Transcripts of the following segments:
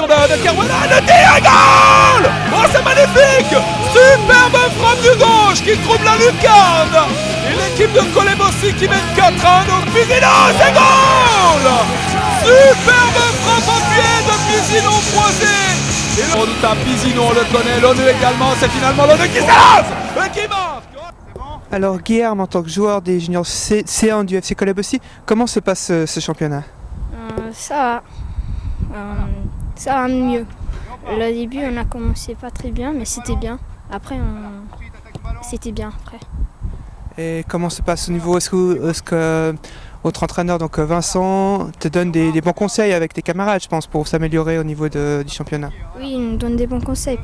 récupération de Caruana, le tir, goal! Oh, c'est magnifique! Superbe frappe du gauche qui trouve la lucarne! Et l'équipe de Colebossi qui mène 4-1, donc Pisino, c'est goal! Superbe frappe à pied de Pisino croisé! Et le redoutable Pisino, on le connaît, l'ONU également, c'est finalement l'ONU qui s'élance et qui marque! Alors Guilherme, en tant que joueur des juniors C1 du FC Colebossi, comment se passe ce championnat? Ça va mieux. Le début, on a commencé pas très bien, mais c'était bien. Après, c'était bien après. Et comment se passe au niveau, est-ce que votre entraîneur, donc Vincent, te donne des bons conseils avec tes camarades, je pense, pour s'améliorer au niveau du championnat? Oui, il nous donne des bons conseils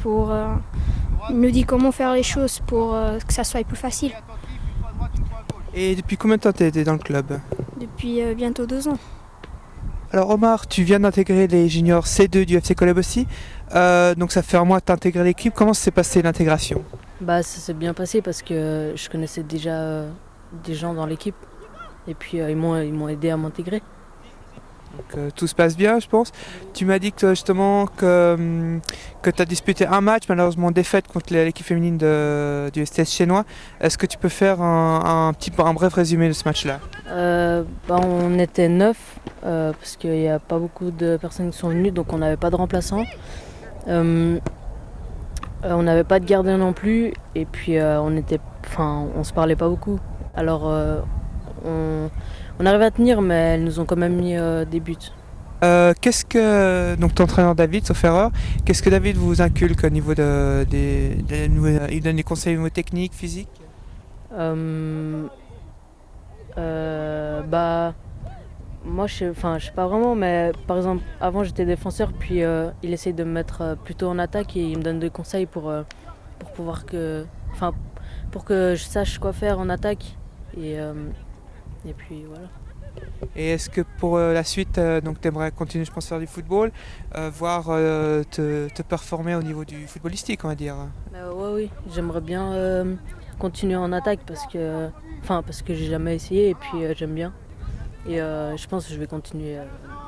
il nous dit comment faire les choses pour que ça soit plus facile. Et depuis combien de temps tu es dans le club? Depuis bientôt 2 ans. Alors Omar, tu viens d'intégrer les juniors C2 du FC Colebossi, donc ça fait un mois que tu as intégré l'équipe. Comment s'est passée l'intégration? Ça s'est bien passé parce que je connaissais déjà des gens dans l'équipe et puis ils m'ont aidé à m'intégrer. Donc tout se passe bien, je pense. Tu m'as dit que justement que tu as disputé un match, malheureusement défaite contre l'équipe féminine du STS chinois. Est-ce que tu peux faire un bref résumé de ce match-là? On était 9 parce qu'il n'y a pas beaucoup de personnes qui sont venues, donc on n'avait pas de remplaçants. On n'avait pas de gardien non plus, et puis on se parlait pas beaucoup. Alors on arrivait à tenir, mais elles nous ont quand même mis des buts. Qu'est-ce que donc ton entraîneur David, sauf erreur, qu'est-ce que David vous inculque au niveau il donne des conseils au niveau technique, physique? Moi je sais pas vraiment, mais par exemple avant j'étais défenseur, puis il essaye de me mettre plutôt en attaque et il me donne des conseils pour que je sache quoi faire en attaque et puis voilà. Et est-ce que pour la suite, tu aimerais continuer, je pense, faire du football, voire te performer au niveau du footballistique, on va dire? Oui, j'aimerais bien continuer en attaque parce que j'ai jamais essayé et puis j'aime bien. Et je pense que je vais continuer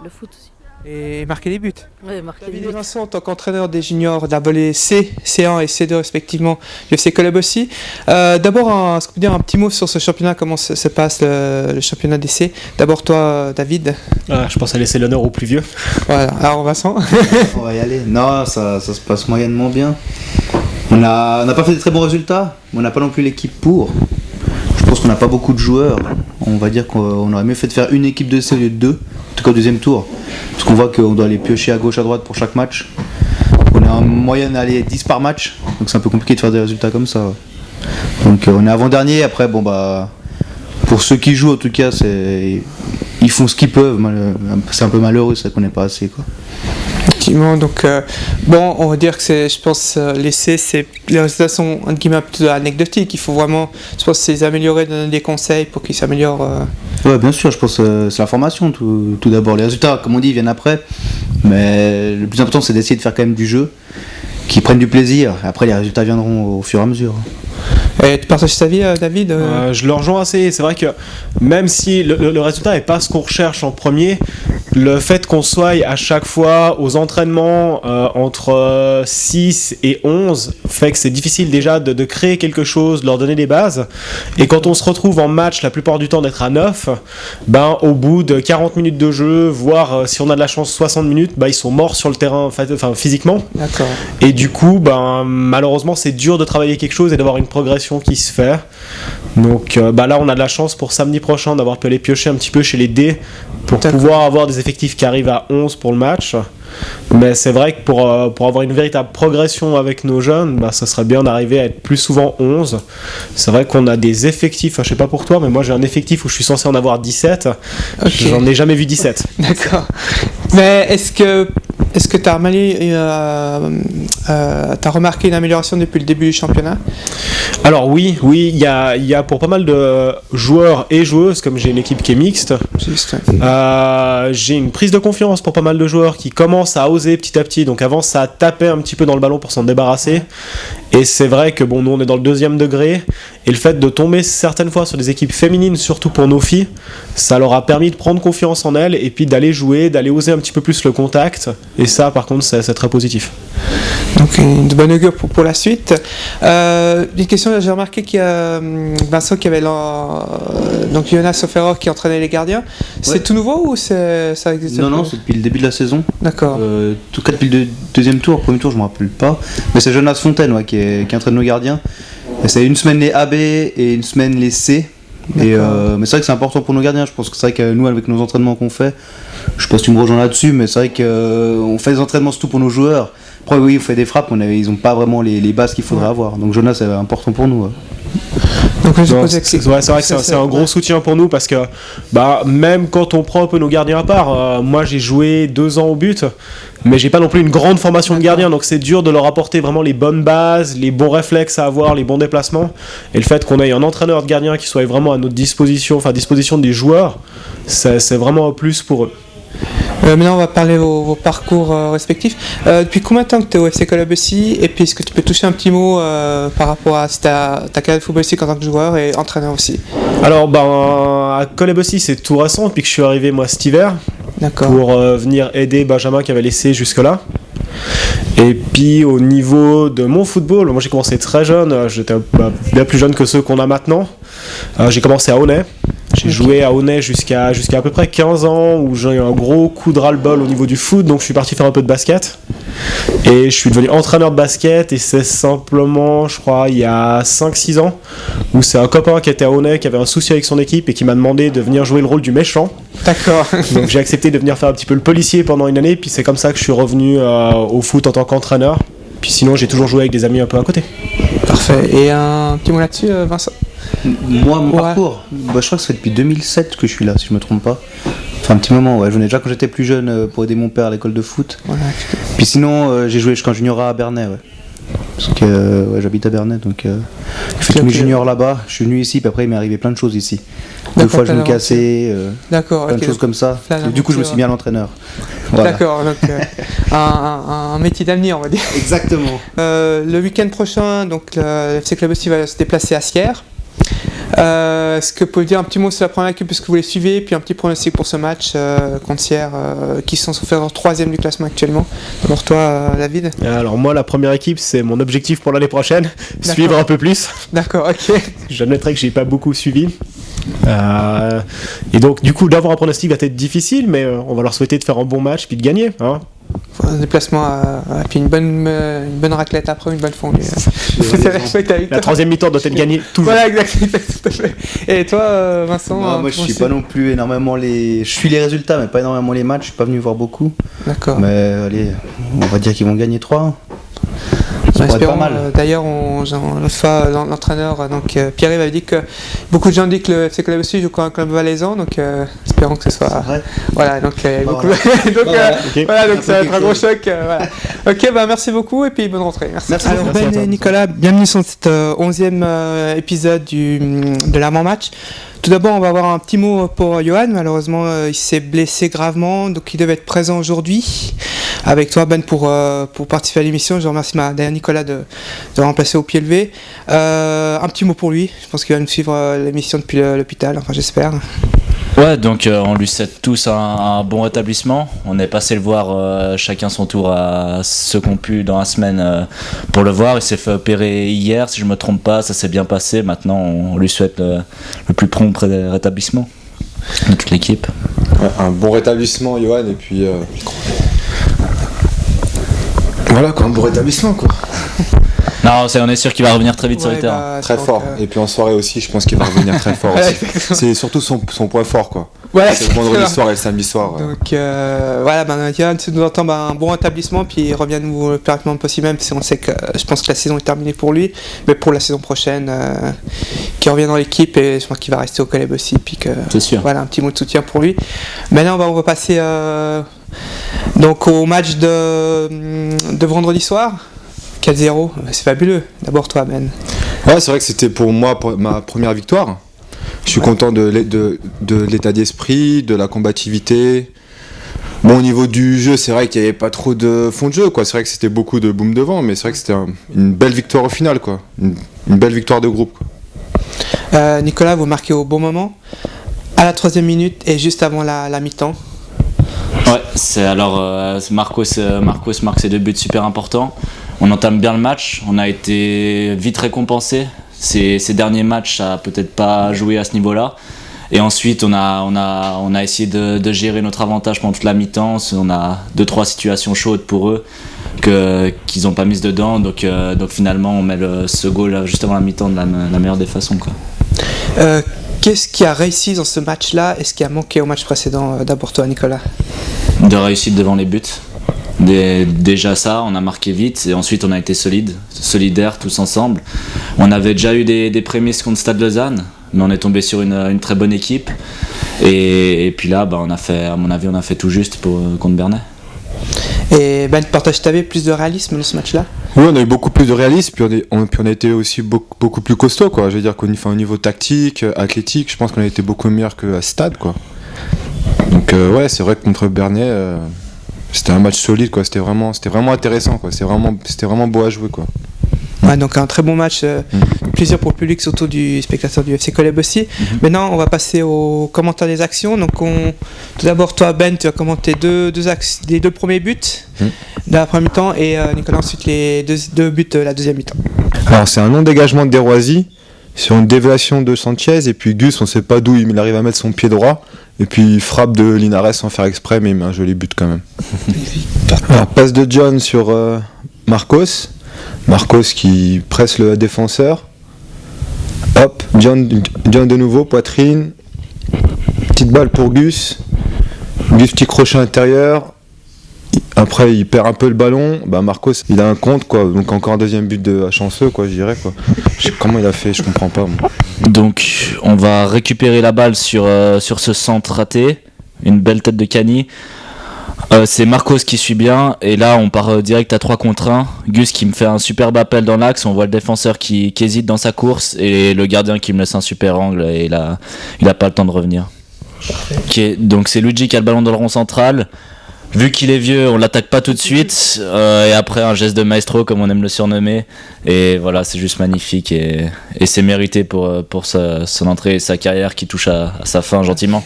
le foot aussi. Et marquer des buts. Oui, marquer des David buts. et Vincent, en tant qu'entraîneur des juniors de la volée C, C1 et C2 respectivement du FC Colebossi, d'abord est-ce qu'on peut dire un petit mot sur ce championnat, comment se passe le championnat des C? D'abord toi David. Je pense à laisser l'honneur au plus vieux. Voilà, alors Vincent. On va y aller. Non, ça se passe moyennement bien. On n'a pas fait de très bons résultats, mais on n'a pas non plus l'équipe pour. Je pense qu'on n'a pas beaucoup de joueurs. On va dire qu'on aurait mieux fait de faire une équipe de C au lieu de 2, en tout cas au deuxième tour. Parce qu'on voit qu'on doit aller piocher à gauche, à droite pour chaque match. On est en moyenne à aller 10 par match, donc c'est un peu compliqué de faire des résultats comme ça. Donc on est avant-dernier, après pour ceux qui jouent en tout cas, ils font ce qu'ils peuvent. C'est un peu malheureux ça qu'on n'est pas assez quoi. Effectivement, donc on va dire que je pense les résultats sont entre guillemets plutôt anecdotiques. Il faut vraiment, je pense, les améliorer, donner des conseils pour qu'ils s'améliorent. Ouais, bien sûr, je pense que c'est la formation tout d'abord. Les résultats, comme on dit, viennent après, mais le plus important c'est d'essayer de faire quand même du jeu, qu'ils prennent du plaisir. Après les résultats viendront au fur et à mesure. Et tu partages ta vie, David? Je le rejoins assez. C'est vrai que même si le résultat n'est pas ce qu'on recherche en premier, le fait qu'on soit à chaque fois aux entraînements entre 6 et 11 fait que c'est difficile déjà de créer quelque chose, de leur donner des bases. Et quand on se retrouve en match, la plupart du temps d'être à 9, au bout de 40 minutes de jeu, voire si on a de la chance 60 minutes, ils sont morts sur le terrain physiquement. D'accord. Et du coup, malheureusement, c'est dur de travailler quelque chose et d'avoir une progression qui se fait. Donc là, on a de la chance pour samedi prochain d'avoir pu aller piocher un petit peu chez les D pour pouvoir avoir des effectifs qui arrivent à 11 pour le match. Mais c'est vrai que pour avoir une véritable progression avec nos jeunes, ça serait bien d'arriver à être plus souvent 11. C'est vrai qu'on a des effectifs, je sais pas pour toi, mais moi j'ai un effectif où je suis censé en avoir 17. Okay. J'en ai jamais vu 17. D'accord. Mais est-ce que tu as remarqué une amélioration depuis le début du championnat? Alors oui, il y a pour pas mal de joueurs et joueuses, comme j'ai une équipe qui est mixte. Juste. J'ai une prise de confiance pour pas mal de joueurs qui commencent à oser petit à petit. Donc avant, ça tapait un petit peu dans le ballon pour s'en débarrasser. Et c'est vrai que bon, nous on est dans le deuxième degré, et le fait de tomber certaines fois sur des équipes féminines, surtout pour nos filles, ça leur a permis de prendre confiance en elles et puis d'aller jouer, d'aller oser un petit peu plus le contact. Et ça, par contre, c'est très positif. Donc de bonne augure pour la suite. Une question, j'ai remarqué qu'il y a Vincent qui avait donc Jonas Soferor qui entraînait les gardiens. C'est tout nouveau ou ça existe? Non, c'est depuis le début de la saison. D'accord. En tout cas depuis le deuxième tour, premier tour je me rappelle pas. Mais c'est Jonas Fontaine qui entraîne nos gardiens. Et c'est une semaine les AB et une semaine les C. Et mais c'est vrai que c'est important pour nos gardiens. Je pense que c'est vrai que nous avec nos entraînements qu'on fait, je sais pas si tu me rejoins là-dessus, mais c'est vrai qu'on fait des entraînements surtout pour nos joueurs. Après oui, on fait des frappes, ils n'ont pas vraiment les bases qu'il faudrait avoir. Donc Jonas c'est important pour nous. Donc, c'est vrai que c'est un gros soutien pour nous parce que même quand on prend un peu nos gardiens à part, moi j'ai joué 2 ans au but, mais j'ai pas non plus une grande formation de gardien, donc c'est dur de leur apporter vraiment les bonnes bases, les bons réflexes à avoir, les bons déplacements. Et le fait qu'on ait un entraîneur de gardien qui soit vraiment à notre disposition, enfin à disposition des joueurs, c'est vraiment un plus pour eux. Maintenant, on va parler vos parcours respectifs. Depuis combien de temps que tu es au FC Collabossy? Et puis, est-ce que tu peux toucher un petit mot par rapport à ta carrière de footballistique en tant que joueur et entraîneur aussi? Alors, à Collabossy, c'est tout récent, depuis que je suis arrivé moi cet hiver. D'accord. Pour venir aider Benjamin qui avait laissé jusque-là. Et puis au niveau de mon football, moi j'ai commencé très jeune, j'étais bien plus jeune que ceux qu'on a maintenant. J'ai commencé à Aunay. J'ai joué à Aunay jusqu'à à peu près 15 ans où j'ai eu un gros coup de ras-le-bol au niveau du foot, donc je suis parti faire un peu de basket. Et je suis devenu entraîneur de basket et c'est simplement, je crois, il y a 5-6 ans où c'est un copain qui était à Aunay qui avait un souci avec son équipe et qui m'a demandé de venir jouer le rôle du méchant. D'accord. Donc j'ai accepté de venir faire un petit peu le policier pendant une année, puis c'est comme ça que je suis revenu au foot en tant qu'entraîneur. Puis sinon j'ai toujours joué avec des amis un peu à côté. Parfait. Et un petit mot là-dessus, Vincent? Moi, mon parcours, je crois que ça fait depuis 2007 que je suis là, si je me trompe pas. Enfin, un petit moment, je venais déjà quand j'étais plus jeune pour aider mon père à l'école de foot. Voilà. Puis sinon, j'ai joué jusqu'en junior à Bernay, parce que j'habite à Bernay, donc j'ai fait tous mes juniors là-bas. Je suis venu ici, puis après il m'est arrivé plein de choses ici. 2 fois je me cassais, plein de choses comme ça. Et du coup, je me suis mis à l'entraîneur. Voilà. D'accord, donc un métier d'avenir, on va dire. Exactement. Le week-end prochain, donc le FC Collabossy va se déplacer à Sierre. Est-ce que vous pouvez dire un petit mot sur la première équipe puisque vous les suivez, puis un petit pronostic pour ce match contre Sierre qui sont fait en 3e du classement actuellement. D'abord toi, David. Alors moi, la première équipe, c'est mon objectif pour l'année prochaine, suivre un peu plus. D'accord, ok. J'admettrai que j'ai pas beaucoup suivi. Et donc du coup d'avoir un pronostic va être difficile, mais on va leur souhaiter de faire un bon match puis de gagner, hein. Un déplacement puis une bonne raclette après, une bonne fondue. La 3e mi-temps doit être gagnée toujours. Voilà, exactement, tout à fait. Et toi, Vincent? Moi je suis pas non plus énormément je suis les résultats mais pas énormément les matchs, je suis pas venu voir beaucoup. D'accord. Mais allez, on va dire qu'ils vont gagner 3-1. Ça pourrait être pas mal. D'ailleurs, l'autre fois, l'entraîneur, donc Pierre-Yves avait dit que beaucoup de gens disent que le FC Collabossy joue comme un club valaisan, donc espérons que ce soit. Vrai. Voilà, donc beaucoup. Voilà, donc ça va être un gros choc. Voilà. Ok, merci beaucoup et puis bonne rentrée. Merci. Alors Merci à Ben toi. et Nicolas, bienvenue sur cet 11e épisode de l'avant-match. Tout d'abord, on va avoir un petit mot pour Johan. Malheureusement, il s'est blessé gravement, donc il devait être présent aujourd'hui. Avec toi, Ben, pour participer à l'émission. Je remercie d'ailleurs Nicolas de remplacer au pied levé. Un petit mot pour lui. Je pense qu'il va nous suivre l'émission depuis l'hôpital, enfin j'espère. Ouais, donc on lui souhaite tous un bon rétablissement. On est passé le voir chacun son tour à ceux qu'on pu dans la semaine pour le voir. Il s'est fait opérer hier, si je me trompe pas, ça s'est bien passé. Maintenant, on lui souhaite le plus prompt rétablissement de toute l'équipe. Ouais, un bon rétablissement, Johan, et puis voilà quoi, un bon rétablissement quoi. Non, on est sûr qu'il va revenir très vite sur le terrain. Très fort. Et puis en soirée aussi, je pense qu'il va revenir très fort aussi. C'est surtout son point fort quoi. Ouais, c'est le vendredi soir et le samedi soir. Donc voilà, Johan, si nous entend un bon rétablissement, puis il revient nous le plus rapidement possible, même si on sait que je pense que la saison est terminée pour lui, mais pour la saison prochaine, qu'il revient dans l'équipe et je pense qu'il va rester au Collabossy, puis que c'est sûr. Voilà, un petit mot de soutien pour lui. Maintenant, on va passer donc au match de vendredi soir. 4-0, c'est fabuleux. D'abord toi, Ben. Ouais, c'est vrai que c'était pour moi ma première victoire. Je suis content de l'état d'esprit, de la combativité, Bon, au niveau du jeu, c'est vrai qu'il n'y avait pas trop de fond de jeu, quoi. C'est vrai que c'était beaucoup de boum devant, mais c'est vrai que c'était une belle victoire au final, quoi. Une belle victoire de groupe, quoi. Nicolas, vous marquez au bon moment, à la 3e minute et juste avant la mi-temps. Ouais, c'est alors Marcos marque ses 2 buts super importants. On entame bien le match, on a été vite récompensé. Ces derniers matchs, ça a peut-être pas joué à ce niveau-là. Et ensuite, on a essayé de gérer notre avantage pendant toute la mi-temps. On a 2-3 situations chaudes pour eux qu'ils n'ont pas mises dedans. Donc finalement, on met ce goal juste avant la mi-temps de la meilleure des façons, quoi. Qu'est-ce qui a réussi dans ce match-là et ce qui a manqué au match précédent? D'abord toi, Nicolas. De réussite devant les buts. Déjà ça, on a marqué vite et ensuite on a été solidaires tous ensemble. On avait déjà eu des prémices contre Stade Lausanne, mais on est tombé sur une très bonne équipe. Et puis là, à mon avis, on a fait tout juste contre Bernay. Et Ben, t'avais plus de réalisme dans ce match-là? Oui, on a eu beaucoup plus de réalisme, puis on a été aussi beaucoup plus costaud, quoi. Je veux dire qu'au niveau tactique, athlétique, je pense qu'on a été beaucoup meilleur qu'à Stade, quoi. Donc ouais, c'est vrai que contre Bernay, c'était un match solide, quoi. C'était vraiment intéressant, quoi. C'était vraiment beau à jouer, quoi. Ouais, donc un très bon match, plaisir pour le public, surtout du spectateur du FC Coleb aussi. Maintenant, on va passer au commentaire des actions. Donc, tout d'abord, toi, Ben, tu vas commenter les 2 premiers buts de la première mi-temps et Nicolas ensuite les 2 buts de la deuxième mi-temps. Alors, c'est un non-dégagement de Desroisies sur une déviation de Sanchez, et puis Gus, on sait pas d'où il arrive à mettre son pied droit, et puis il frappe de Linares sans faire exprès, mais il met un joli but quand même. Alors, passe de John sur Marcos qui presse le défenseur. Hop, John de nouveau, poitrine. Petite balle pour Gus, petit crochet intérieur. Après, il perd un peu le ballon. Marcos, il a un contre, quoi. Donc encore un deuxième but de chanceux, quoi, je dirais, quoi. Comment il a fait, je comprends pas, moi. Donc on va récupérer la balle sur ce centre raté. Une belle tête de Cani. C'est Marcos qui suit bien, et là on part direct à 3 contre 1. Gus qui me fait un superbe appel dans l'axe, on voit le défenseur qui hésite dans sa course, et le gardien qui me laisse un super angle, et il a pas le temps de revenir. Donc c'est Luigi qui a le ballon dans le rond central. Vu qu'il est vieux, on l'attaque pas tout de suite, et après un geste de maestro comme on aime le surnommer, et voilà, c'est juste magnifique, et c'est mérité pour son entrée et sa carrière qui touche à sa fin gentiment.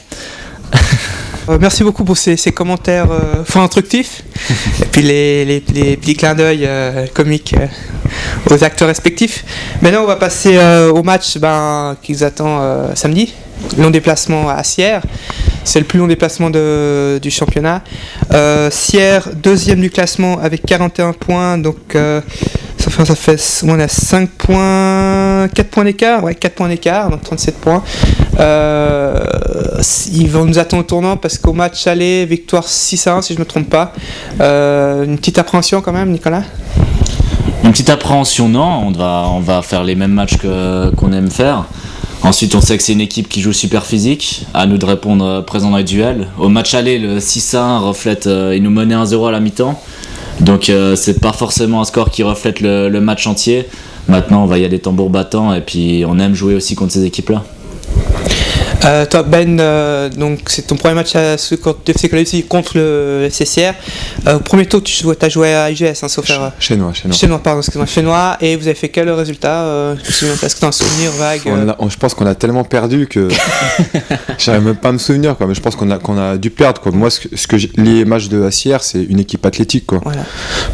Merci beaucoup pour ces commentaires fort instructifs et puis les petits clins d'œil comiques aux acteurs respectifs. Maintenant, on va passer au match qui nous attend samedi. Long déplacement à Sierre. C'est le plus long déplacement du championnat. Sierre, 2e du classement avec 41 points. Donc ça fait on a 5 points, 4 points d'écart. Ouais, 4 points d'écart, donc 37 points. Ils vont nous attendre au tournant parce qu'au match aller, victoire 6-1 si je ne me trompe pas. Une petite appréhension quand même, Nicolas? Une petite appréhension, non. On va faire les mêmes matchs qu'on aime faire. Ensuite, on sait que c'est une équipe qui joue super physique. À nous de répondre présent dans les duels. Au match aller, le 6-1 reflète. Il nous menait 1-0 à la mi-temps. Donc, c'est pas forcément un score qui reflète le match entier. Maintenant, on va y aller tambour battant. Et puis, on aime jouer aussi contre ces équipes-là. Toi, Ben, donc c'est ton premier match contre le FC Coleb contre le CCR. Au premier tour, tu as joué à IGS, hein, sauf faire. Chénois, Pardon, excuse-moi, Chénois. Et vous avez fait quel résultat? Est-ce que tu as un souvenir vague? Je pense qu'on a tellement perdu que j'arrive même pas à me souvenir, quoi. Mais je pense qu'on a dû perdre, quoi. Moi, les matchs de Sierre, c'est une équipe athlétique, quoi. Voilà.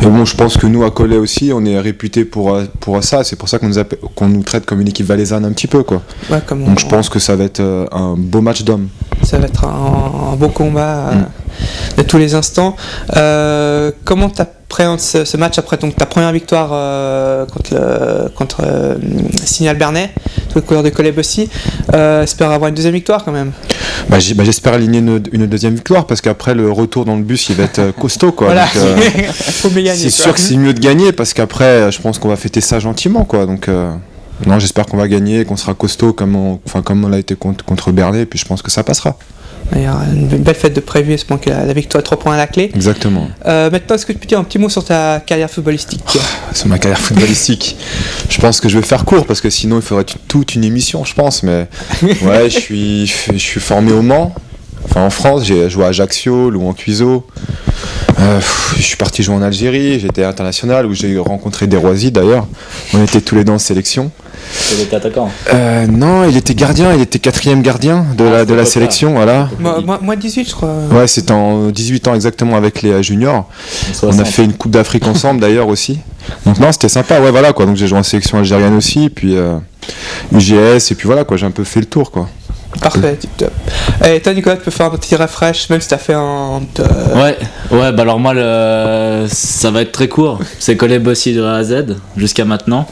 Mais bon, je pense que nous à Collet aussi, on est réputé pour ça. C'est pour ça qu'on nous traite comme une équipe valaisanne un petit peu, quoi. Ouais, donc je pense que ça va être un beau match d'hommes. Ça va être un beau combat de tous les instants. Comment t'appréhendes ce match après ta première victoire contre Signal Bernay, sous les couleurs de Coleb aussi? Espère avoir une deuxième victoire quand même. J'espère aligner une deuxième victoire parce qu'après le retour dans le bus il va être costaud, quoi. Voilà. Donc, faut bien gagner, c'est sûr que c'est mieux de gagner parce qu'après je pense qu'on va fêter ça gentiment, quoi. Donc non, j'espère qu'on va gagner, qu'on sera costaud comme on l'a été contre Bernay, et puis je pense que ça passera. D'ailleurs, une belle fête de prévu, espérons que la victoire 3 points à la clé. Exactement. Maintenant, est-ce que tu peux dire un petit mot sur ta carrière footballistique? Sur ma carrière footballistique, je pense que je vais faire court parce que sinon il faudrait toute une émission, je pense. Mais ouais, je suis formé au Mans. Enfin, en France, j'ai joué à Ajaccio, Louan Cuiseau. Je suis parti jouer en Algérie, j'étais international où j'ai rencontré Desroisy d'ailleurs. On était tous les deux en sélection. Il était attaquant. Non, il était gardien, il était 4e gardien de la sélection, voilà. Moi 18 je crois. Ouais, c'était en 18 ans exactement avec les juniors. On a fait une Coupe d'Afrique ensemble d'ailleurs aussi. Donc non, c'était sympa, ouais voilà quoi. Donc j'ai joué en sélection algérienne aussi, puis UGS, et puis voilà quoi, j'ai un peu fait le tour quoi. Parfait, tip top. Et toi Nicolas, tu peux faire un petit refresh, même si t'as fait un... Ouais, bah alors moi ça va être très court. C'est Coleb aussi de A à Z jusqu'à maintenant.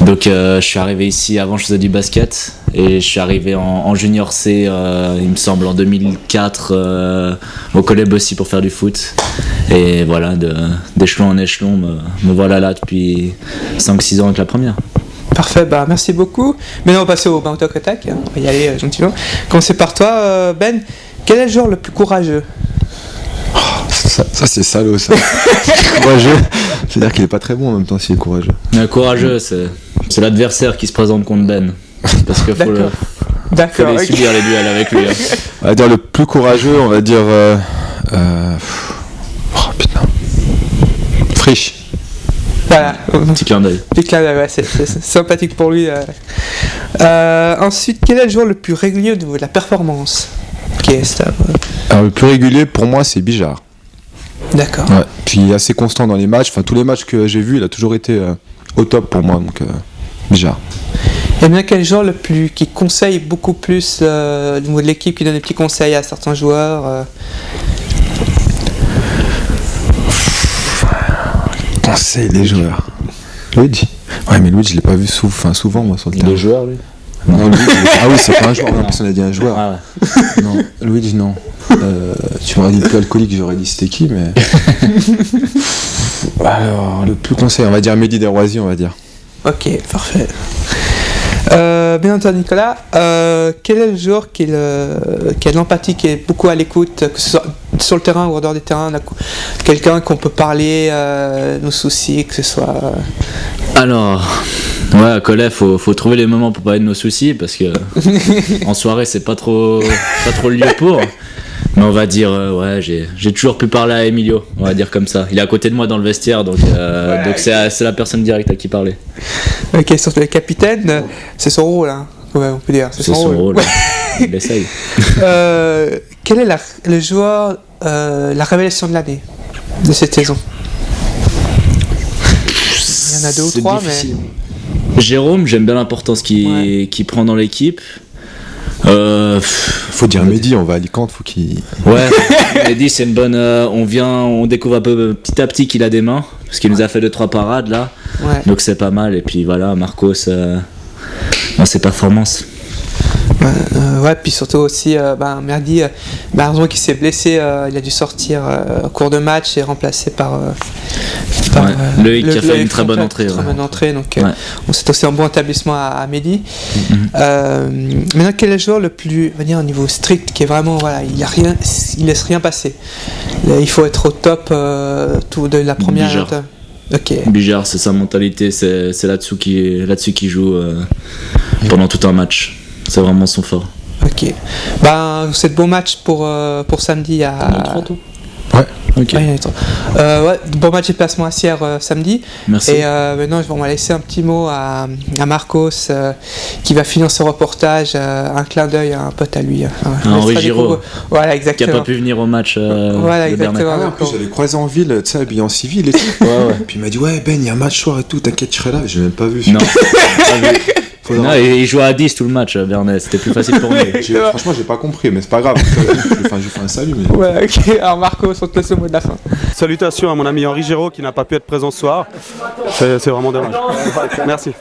Donc je suis arrivé ici, avant je faisais du basket. Et je suis arrivé en junior C, il me semble, en 2004 au Coleb aussi pour faire du foot. Et voilà, d'échelon en échelon, me voilà là depuis 5-6 ans avec la première. Parfait, bah merci beaucoup. Maintenant on va passer au Bangkok Attack, on va y aller gentiment. Commencer par toi Ben, quel est le joueur le plus courageux? Ça c'est salaud ça. Courageux, c'est-à-dire qu'il est pas très bon en même temps s'il est courageux. Courageux, c'est l'adversaire qui se présente contre Ben. Parce qu'il faut les subir les duels avec lui. On va dire le plus courageux, on va dire... putain. Frisch. Voilà. Petit clin d'œil. Petit clin d'œil, ouais, c'est sympathique pour lui. Ensuite, quel est le joueur le plus régulier au niveau de la performance? Alors le plus régulier pour moi c'est Bijard. D'accord. Ouais. Puis assez constant dans les matchs, enfin tous les matchs que j'ai vus il a toujours été au top pour moi, donc Bijard. Et bien quel joueur qui conseille beaucoup plus au niveau de l'équipe, qui donne des petits conseils à certains joueurs Conseil les joueurs. Luigi. Ouais mais Luigi je l'ai pas vu souvent moi sur le terrain. Les joueurs lui. Non, Luigi, ah oui, c'est pas un joueur, non, personne n'a dit un joueur. Ah ouais. Non, Luigi, non. Tu m'aurais dit plus alcoolique, j'aurais dit c'était qui, mais. Alors, le plus conseil, on va dire Mehdi Desroisy, on va dire. Ok, parfait. Bien entendu, Nicolas, quel est le joueur qui a de l'empathie, qui est beaucoup à l'écoute, que ce soit sur le terrain ou en dehors des terrains, quelqu'un qu'on peut parler nos soucis, que ce soit... Alors, ouais, à Collet, faut trouver les moments pour parler de nos soucis, parce que en soirée, c'est pas trop le lieu pour. Mais on va dire, ouais, j'ai toujours pu parler à Emilio, on va dire comme ça. Il est à côté de moi dans le vestiaire, donc c'est la personne directe à qui parler. Ok, surtout le capitaine, c'est son rôle, hein. Ouais, on peut dire. C'est son rôle. Il essaye. Quel est le joueur, la révélation de l'année de cette saison? Il y en a 2 ou 3, difficile. Mais... Jérôme, j'aime bien l'importance qu'il prend dans l'équipe. Faut dire Mehdi, on va à Alicante, faut qu'il... Ouais, Mehdi c'est une bonne... on découvre un peu petit à petit qu'il a des mains, parce qu'il nous a fait 2-3 parades là, donc c'est pas mal, et puis voilà, Marcos dans ses performances. Ouais, puis surtout aussi, Mehdi, heureusement qu'il s'est blessé, il a dû sortir au cours de match et remplacé par Loïc qui a fait une très bonne entrée. Donc c'est aussi un bon établissement à Mehdi. Maintenant, quel est le joueur le plus, on va dire, au niveau strict, qui est vraiment, voilà, il laisse rien passer. Il faut être au top de la première. Bijard. Ok. Bijard, c'est sa mentalité, c'est là-dessus qu'il joue pendant tout un match. C'est vraiment son fort. Ok. C'est de bon match pour samedi à. Ouais. Ok. Bon match de placement à Sierre samedi. Merci. Et maintenant, on va laisser un petit mot à Marcos qui va finir ce reportage. Un clin d'œil à un pote à lui. Henri Giraud. Voilà, exactement. Qui n'a pas pu venir au match. Voilà, exactement. En plus, j'avais croisé en ville, tu sais, habillé en civil et tout. Ouais. Puis il m'a dit, ouais, Ben, il y a un match soir et tout, t'inquiète, je serai là. J'ai même pas vu. Non. Non, il jouait à 10 tout le match, Bernet, c'était plus facile pour lui. Franchement, j'ai pas compris, mais c'est pas grave. J'ai fait un salut. Mais... Ouais, ok. Alors, Marco, on te laisse le mot de la fin. Salutations à mon ami Henri Giraud qui n'a pas pu être présent ce soir. C'est vraiment dommage. Merci.